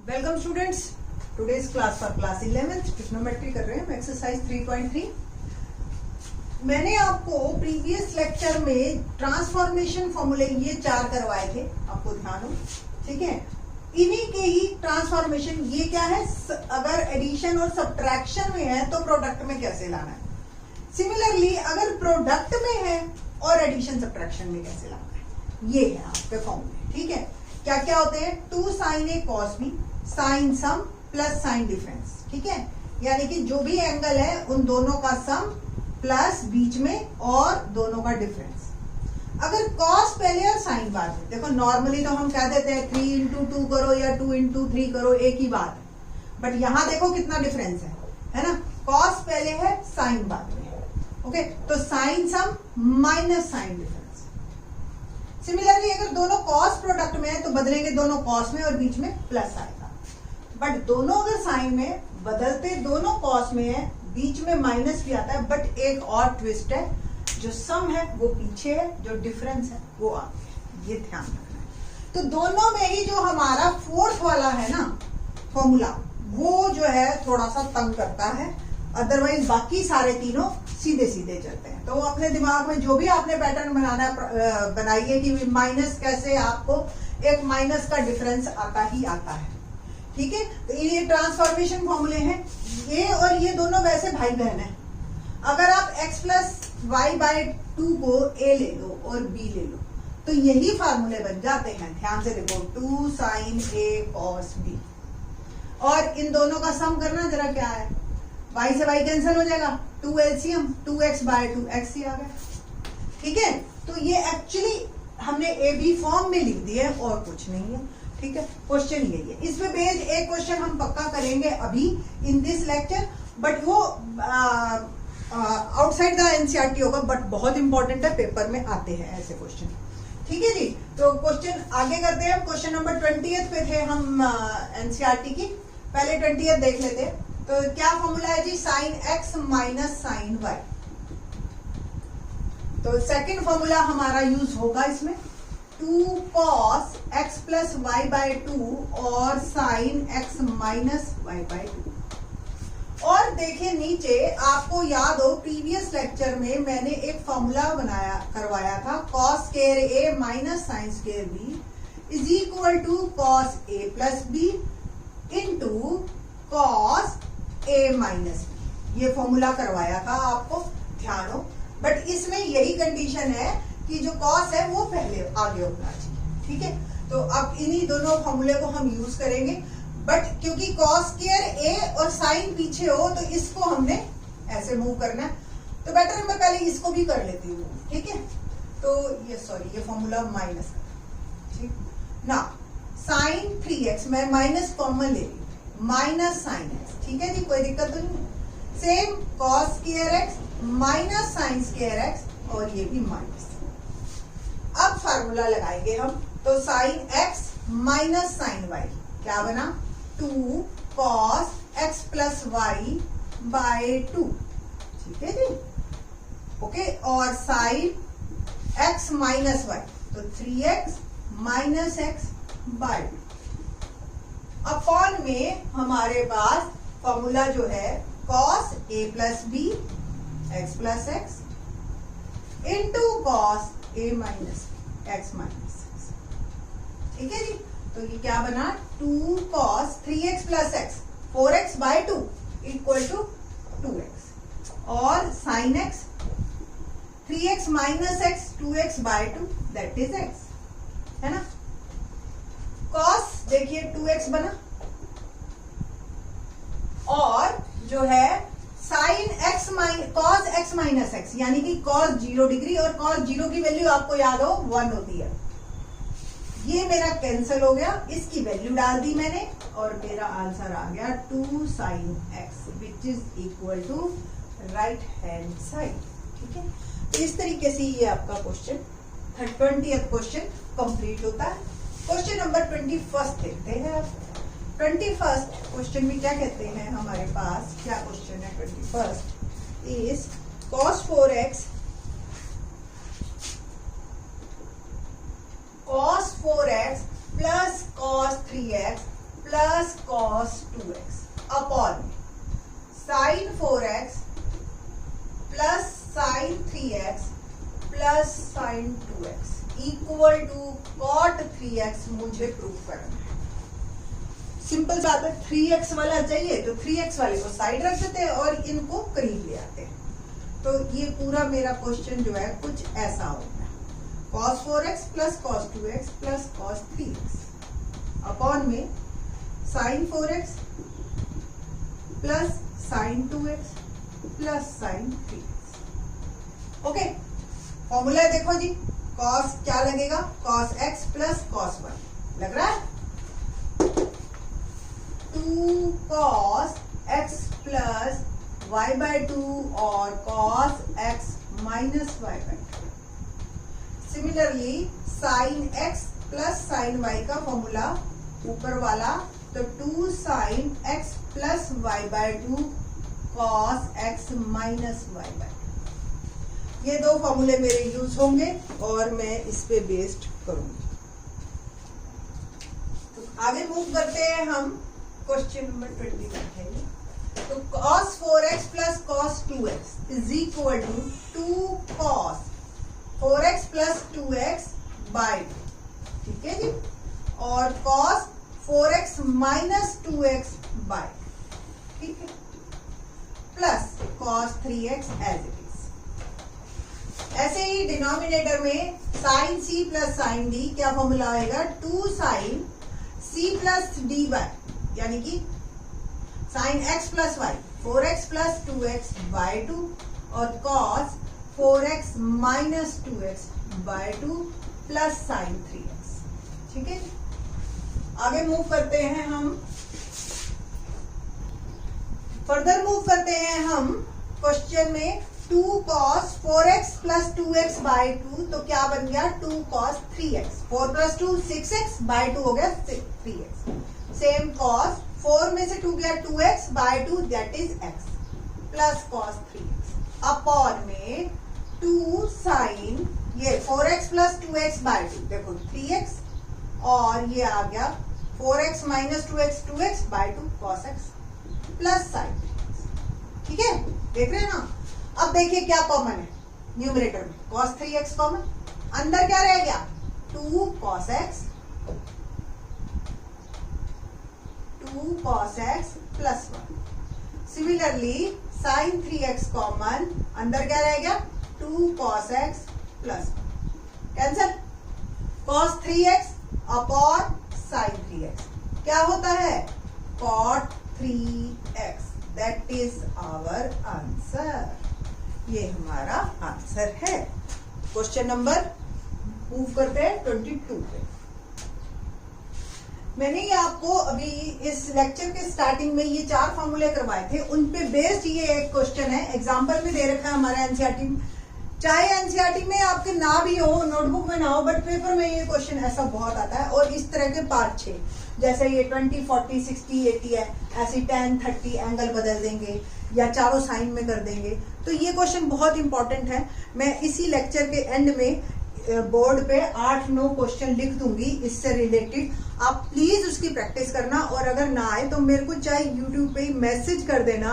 Welcome students, today's class for class 11th trigonometry कर रहे हैं एक्सरसाइज 3.3। मैंने आपको प्रीवियस लेक्चर में ट्रांसफॉर्मेशन फॉर्मूले ये 4 करवाए थे, आपको ध्यान हो, ठीक है। इन्हीं के ही ट्रांसफॉर्मेशन ये क्या है, अगर एडिशन और सब्ट्रैक्शन में है तो प्रोडक्ट में कैसे लाना है। सिमिलरली अगर प्रोडक्ट में है और एडिशन सब्ट्रैक्शन में कैसे लाना है, ये है आपके फॉर्मूले, ठीक है। क्या क्या होते हैं, 2 sin A cos B sine sum plus sine difference, ठीक है। यानी कि जो भी एंगल है उन दोनों का सम प्लस बीच में और दोनों का डिफरेंस। अगर कॉस पहले और साइन बाद में, देखो नॉर्मली तो हम कह देते हैं 3 into 2 करो या 2 into 3 करो, एक ही बात है। बट यहां देखो कितना डिफरेंस है ना। कॉस पहले है, साइन बाद में है, ओके। तो sine sum minus sine difference. Similarly अगर दोनों कॉस प्रोडक्ट में है तो बदलेंगे दोनों कॉस में और बीच में प्लस आएगा। बट दोनों अगर साइन में बदलते दोनों कॉस में है, बीच में माइनस भी आता है, बट एक और ट्विस्ट है, जो सम है वो पीछे है, जो डिफरेंस है वो आगे है, ये ध्यान रखना है। तो दोनों में ही जो हमारा फोर्थ वाला है ना फॉर्मूला, वो जो है थोड़ा सा तंग करता है, अदरवाइज बाकी सारे तीनों सीधे सीधे चलते हैं। तो अपने दिमाग में जो भी आपने पैटर्न बनाना बनाइए कि माइनस कैसे, आपको एक माइनस का डिफरेंस आता ही आता है, ठीक है। तो ये ट्रांसफॉर्मेशन फॉर्मूले हैं, ये और ये दोनों वैसे भाई बहन है। अगर आप x प्लस वाई बाई 2 को a ले लो और b ले लो तो यही फार्मूले बन जाते हैं। ध्यान से देखो, 2 sin A cos B, और इन दोनों का सम करना जरा क्या है, y से y कैंसिल हो जाएगा, 2 LCM 2x बाय 2x ही आ गया, ठीक है। तो ये एक्चुअली हमने ए बी फॉर्म में लिख दिया है और कुछ नहीं है, ठीक है। क्वेश्चन यही है, इस पे बेस्ड एक क्वेश्चन हम पक्का करेंगे अभी इन दिस लेक्चर, बट वो आउटसाइड द एनसीईआरटी होगा, बट बहुत इंपॉर्टेंट है, पेपर में आते हैं ऐसे क्वेश्चन, ठीक है जी। तो क्वेश्चन आगे करते हैं। क्वेश्चन नंबर 20th पे थे हम एनसीईआरटी की, पहले 20th देख लेते हैं। तो क्या फॉर्मूला है जी, sine x minus sine y. तो सेकंड फॉर्मूला हमारा यूज होगा इसमें, 2 cos x plus y by 2 और sine x minus y by 2। और देखिए नीचे, आपको याद हो प्रीवियस लेक्चर में मैंने एक फॉर्मूला करवाया था, cos square a minus sine square b is equal to cos a plus b into cos a minus b। ये फॉर्मूला करवाया था, आपको ध्यान हो। बट इसमें यही कंडीशन है कि जो कॉस है वो पहले आगे होना चाहिए, ठीक है। तो अब इन्हीं दोनों फॉर्मूले को हम यूज करेंगे, बट क्योंकि कॉस स्क्वायर a और साइन पीछे हो तो इसको हमने ऐसे मूव करना है, तो बेटर है मैं पहले इसको भी कर लेती हूँ, ठीक है। तो ये फॉर्मूला माइनस, ठीक ना। साइन 3x मैं माइनस कॉमन ले रही हूँ, माइनस साइन x, ठीक है जी, कोई दिक्कत तो नहीं। Same cos square x minus sine square x, और ये भी माइनस। अब फार्मूला लगाएंगे हम, तो sine x minus sine y क्या बना, 2 cos x plus y by 2, ठीक है जी, ओके। और साइन x माइनस वाई, तो 3x minus x bye 2। Upon में हमारे पास फॉर्मूला जो है cos a plus b x plus x into cos a minus x minus x, ठीक है जी। तो ये क्या बना, 2 cos 3x plus x 4x by 2 equal to 2x, और sine x 3x minus x 2x by 2 that is x, है ना। cos देखिए 2x बना, और जो है sine x cos x minus x, यानी कि cos 0 डिग्री, और cos 0 की वैल्यू आपको याद हो 1 होती है। ये मेरा कैंसिल हो गया, इसकी वैल्यू डाल दी मैंने, और मेरा आंसर आ गया 2 sin x which is equal to right hand side, ठीक है। तो इस तरीके से ये आपका क्वेश्चन 20th क्वेश्चन कंप्लीट होता है। क्वेश्चन नंबर 21 देखते हैं आप। 21st क्वेश्चन में क्या कहते हैं हमारे पास, क्या क्वेश्चन है 21st is cos 4x cos 4x plus cos 3x plus cos 2x upon sine 4x plus sine 3x plus sine 2x equal to cot 3x मुझे प्रूव करना है। सिंपल बात है, 3x वाला चाहिए तो 3x वाले को साइड रख देते हैं और इनको करीब ले आते हैं। तो ये पूरा मेरा क्वेश्चन जो है कुछ ऐसा होगा, cos 4x plus cos 2x plus cos 3x upon में sin 4x plus sin 2x plus sin 3x। Okay, formula देखो जी, cos क्या लगेगा, cos x प्लस cos 1 लग रहा है 2 cos x plus y by 2 और cos x minus y by 2। Similarly sin x plus sin y का formula ऊपर वाला, तो 2 sin x plus y by 2 cos x minus y by 2। ये दो फॉर्मूले मेरे यूज होंगे और मैं इस पे बेस्ड करूंगी। तो आगे मूव करते हैं हम क्वेश्चन नंबर 20 है। तो cos 4x plus cos 2x is equal to 2 cos 4x plus 2x by 2, ठीक है जी, और cos 4x minus 2x by, ठीक है, plus cos 3x as it is. ऐसे ही डिनोमिनेटर में sin c plus sin d क्या फॉर्मूला आएगा, 2 sin c plus d by, यानी कि sin x plus y 4x plus 2x by 2 और cos 4x minus 2x by 2 plus sin 3x, ठीक है। आगे मूव करते हैं हम, फर्दर मूव करते हैं हम क्वेश्चन में 2 cos 4x plus 2x by 2, तो क्या बन गया 2 cos 3x, 4 plus 2 6x bye 2 हो गया 3x। सेम cos 4 में से 2 गया 2x by 2 that is x plus cos 3x upon में 2 sin ये 4x प्लस 2x बाय 2, देखो 3x और ये आ गया 4x minus 2x by 2 cos x plus sin 3x, ठीक है, देख रहे हैं ना। अब देखिए क्या कॉमन है न्यूमरेटर में, cos 3x कॉमन, अंदर क्या रह गया 2 cos x plus 1। Similarly sin 3x common, अंदर क्या रह गया 2 cos x plus 1, cancel, cos 3x upon sin 3x क्या होता है cot 3x, that is our answer. ये हमारा आंसर है। क्वेश्चन नंबर मूव करते हैं 22 पे। मैंने ये आपको अभी इस लेक्चर के स्टार्टिंग में ये 4 फॉर्मूले करवाए थे, उन पे बेस्ड ये एक क्वेश्चन है, एग्जांपल में दे रखा है हमारा एनसीईआरटी में। चाहे एनसीईआरटी में आपके ना भी हो, नोटबुक में ना हो, बट पेपर में ये क्वेश्चन ऐसा बहुत आता है। और इस तरह के पार्ट 6 जैसे ये 20 40 60 80 है, ऐसे 10 30 एंगल बदल देंगे या चारों साइन में कर देंगे, तो ये क्वेश्चन बहुत इंपॉर्टेंट है। मैं इसी लेक्चर के एंड में बोर्ड पे 8-9 क्वेश्चन लिख दूंगी इससे रिलेटेड, आप प्लीज उसकी प्रैक्टिस करना। और अगर ना आए तो मेरे को चाहे यूट्यूब पे मैसेज कर देना,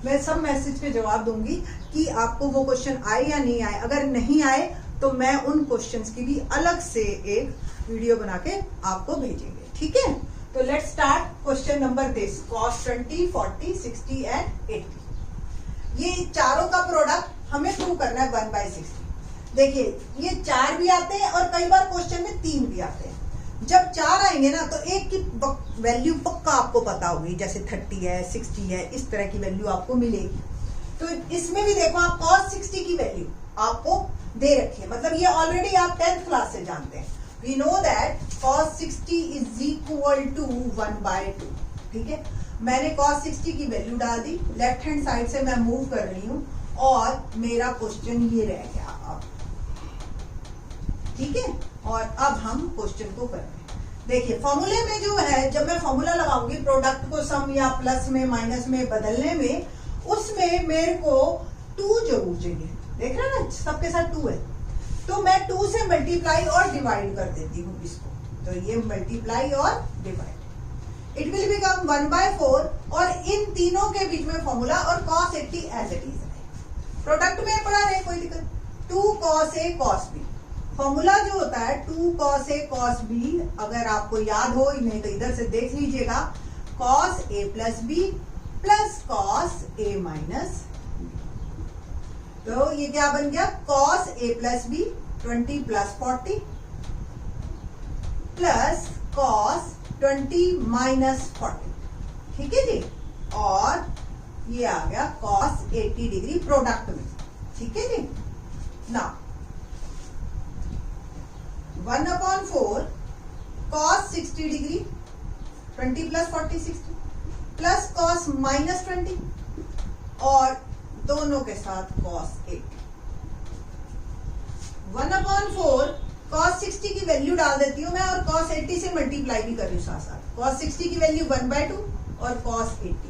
मैं सब मैसेज पे जवाब दूंगी कि आपको वो क्वेश्चन आए या नहीं आए। अगर नहीं आए तो मैं उन क्वेश्चंस की भी अलग से एक वीडियो बना के आपको भेजेंगे, ठीक है। तो let's start question number this, cos 20 40 60 and 80। ये चारों का प्रोडक्ट हमें प्रूव करना है 1/60। देखिए ये 4 भी आते हैं और कई बार क्वेश्चन में 3 भी आते हैं। जब 4 आएंगे ना तो एक की वैल्यू पक्का आपको पता होगी, जैसे 30 है 60 है, इस तरह की वैल्यू आपको मिलेगी। तो इसमें भी देखो आप cos 60 की वैल्यू आपको दे रखी है, मतलब ये ऑलरेडी आप 10th क्लास से जानते हैं। We know that cos 60 is equal to 1/2, ठीक है। मैंने cos 60 की वैल्यू डाल दी, लेफ्ट हैंड साइड से मैं मूव कर रही हूं और मेरा क्वेश्चन ये रह गया अब, ठीक है। और अब हम क्वेश्चन को करते हैं। देखिए फॉर्मूले में जो है, जब मैं फॉर्मूला लगाऊंगी प्रोडक्ट को सम या प्लस में माइनस में बदलने में, उसमें मेरे को 2 जरूर चाहिए, देख रहे हैं ना सबके साथ 2 है, तो मैं 2 से मल्टीप्लाई और डिवाइड कर देती हूँ इसको। तो ये मल्टीप्लाई और डिवाइड, इट विल बिकम 1/4 और इन तीनों के बीच में फॉर्मूला और cos 80 एज इट इज है। प्रोडक्ट में पढ़ा रहे कोई दिक्कत, 2 cos A cos B formula जो होता है 2 cos A cos B, अगर आपको याद हो नहीं तो इधर से देख लीजिएगा, cos A plus B plus cos A minus B। तो ये क्या बन गया, cos A plus B 20 plus 40 plus cos 20 minus 40, ठीक है जी। और ये आ गया cos 80 डिग्री प्रोडक्ट में, ठीक है जी। ना 1/4 cos 60 degree 20 plus 40 60 plus cos minus 20 और दोनों के साथ cos 80। 1/4 cos 60 की वैल्यू डाल देती हूं मैं और cos 80 से मल्टीप्लाई भी कर रही हूं साथ साथ। cos 60 की वैल्यू 1/2 और cos 80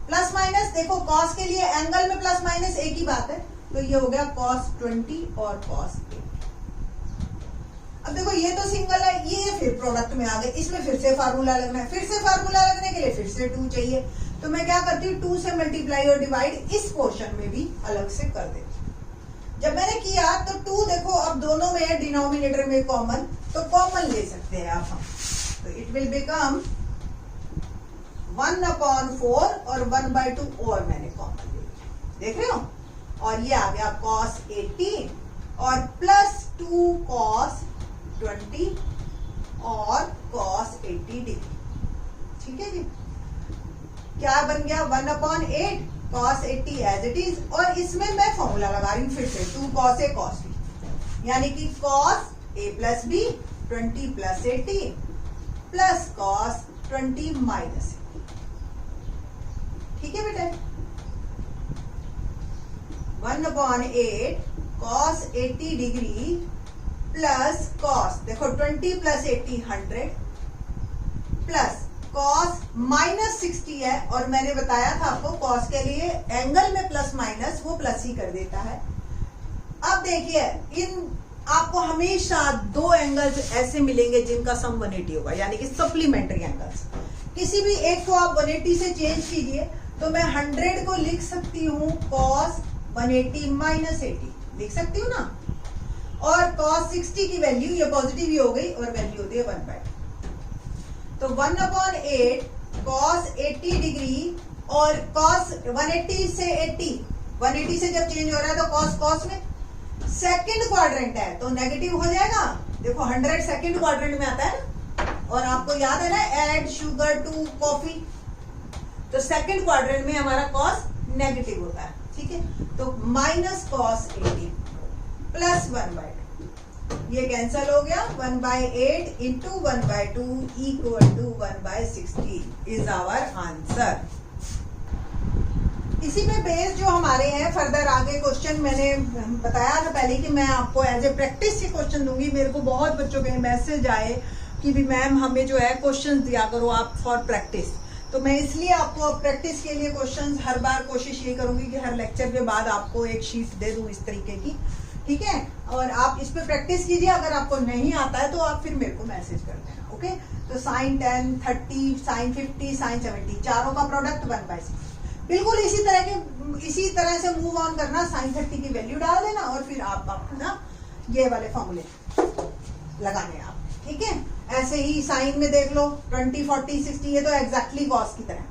प्लस माइनस, देखो cos के लिए एंगल में प्लस माइनस एक ही बात है, तो ये हो गया cos 20 और cos 80। अब देखो ये तो सिंगल है, ये फिर प्रोडक्ट में आ गए, इसमें फिर से फार्मूला लगना है, फिर से फार्मूला लगने के लिए फिर से 2 चाहिए, तो मैं क्या करती हूँ 2 से मल्टीप्लाई और डिवाइड इस पोर्शन में भी अलग से कर देती हूँ। जब मैंने किया तो 2 देखो अब दोनों में डिनोमिनेटर में कॉमन, तो कॉमन ले सकते हैं आप हम, तो इट विल बिकम 1/4 और 1/2 और मैंने कॉमन ले लिया, देख रहे हो, और ये आ गया cos 80 और प्लस 2 cos 20 और cos 80 डिग्री, ठीक है जी। क्या बन गया 1/8 cos 80 एज इट इज, और इसमें मैं फॉर्मूला लगा रही हूँ फिर से 2 cos A cos B, यानी कि cos A plus B 20 plus 80 plus cos 20 minus 80, ठीक है बेटा। 1/8 cos 80 डिग्री प्लस cos, देखो 20 plus 80 100 प्लस cos minus 60 है, और मैंने बताया था आपको cos के लिए एंगल में प्लस माइनस वो प्लस ही कर देता है। अब देखिए इन आपको हमेशा 2 एंगल्स ऐसे मिलेंगे जिनका सम 180 होगा, यानी कि सप्लीमेंट्री एंगल्स। किसी भी एक को आप 180 से चेंज कीजिए, तो मैं 100 को लिख सकती हूँ cos 180 minus 80 लिख सकती हूँ ना, और cos 60 की वैल्यू ये पॉजिटिव ही हो गई और वैल्यू होती है 1/2, तो 1/8 cos 80 डिग्री और cos 180 से 80, 180 से जब चेंज हो रहा है तो cos में सेकंड क्वाड्रेंट है तो नेगेटिव हो जाएगा। देखो 100 सेकंड क्वाड्रेंट में आता है ना, और आपको याद है ना ऐड शुगर टू कॉफी, तो सेकंड क्वाड्रेंट में हमारा cos नेगेटिव होता है, ठीक है। तो माइनस cos 80 प्लस 1/2, ये कैंसल हो गया, 1/8 into 1/2 equal to 1/60 is our answer. इसी पे बेस जो हमारे हैं फर्दर आगे क्वेश्चन, मैंने बताया था पहले कि मैं आपको एज ए प्रैक्टिस के क्वेश्चन दूंगी। मेरे को बहुत बच्चों के मैसेज आए कि भी मैम हमें जो है क्वेश्चन दिया करो आप फॉर प्रैक्टिस, तो मैं इसलिए आपको अब प्रैक्टिस के लिए क्वेश्चंस हर बार कोशिश ये करूंगी कि हर लेक्चर के बाद आपको एक शीट दे दूं इस तरीके की, ठीक है, और आप इस पे प्रैक्टिस कीजिए। अगर आपको नहीं आता है तो आप फिर मेरे को मैसेज कर देना, ओके। तो sin 10, 30, sin 50, sin 70 चारों का प्रोडक्ट 1/6, बिल्कुल इसी तरह से मूव ऑन करना, sin 30 की वैल्यू डाल देना और फिर आप अपना ये वाले फॉर्मूले लगाने आप, ठीक है। ऐसे ही साइन में देख लो 20, 40, 60, ये तो एग्जैक्टली कॉस की तरह।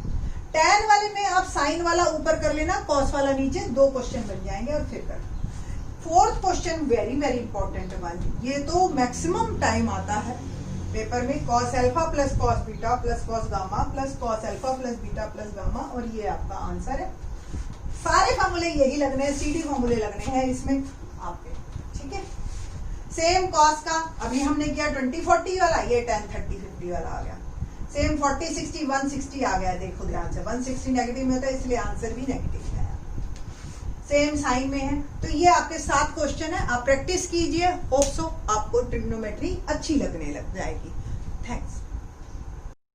tan वाले में आप साइन वाला ऊपर कर लेना, कॉस वाला नीचे, 2 क्वेश्चन बन जाएंगे और फिर कर। 4th question very very important one, ये तो मैक्सिमम टाइम आता है पेपर में, cos alpha plus cos beta plus cos gamma plus cos alpha plus beta plus gamma, और ये आपका आंसर है। सारे फॉर्मूले यही लगने हैं, सीडी फॉर्मूले लगने हैं इसमें आपके, ठीक है। सेम cos का अभी हमने किया 20, 40 वाला, ये 10, 30, 50 वाला आ गया। सेम 40, 60, 160 आ गया, देखो ध्यान से 160 नेगेटिव में होता है इसलिए आंसर भी नेगेटिव है, सेम साइन में है। तो ये आपके 7 क्वेश्चन है, आप प्रैक्टिस कीजिए, होप सो आपको ट्रिग्नोमेट्री अच्छी लगने लग जाएगी। थैंक्स।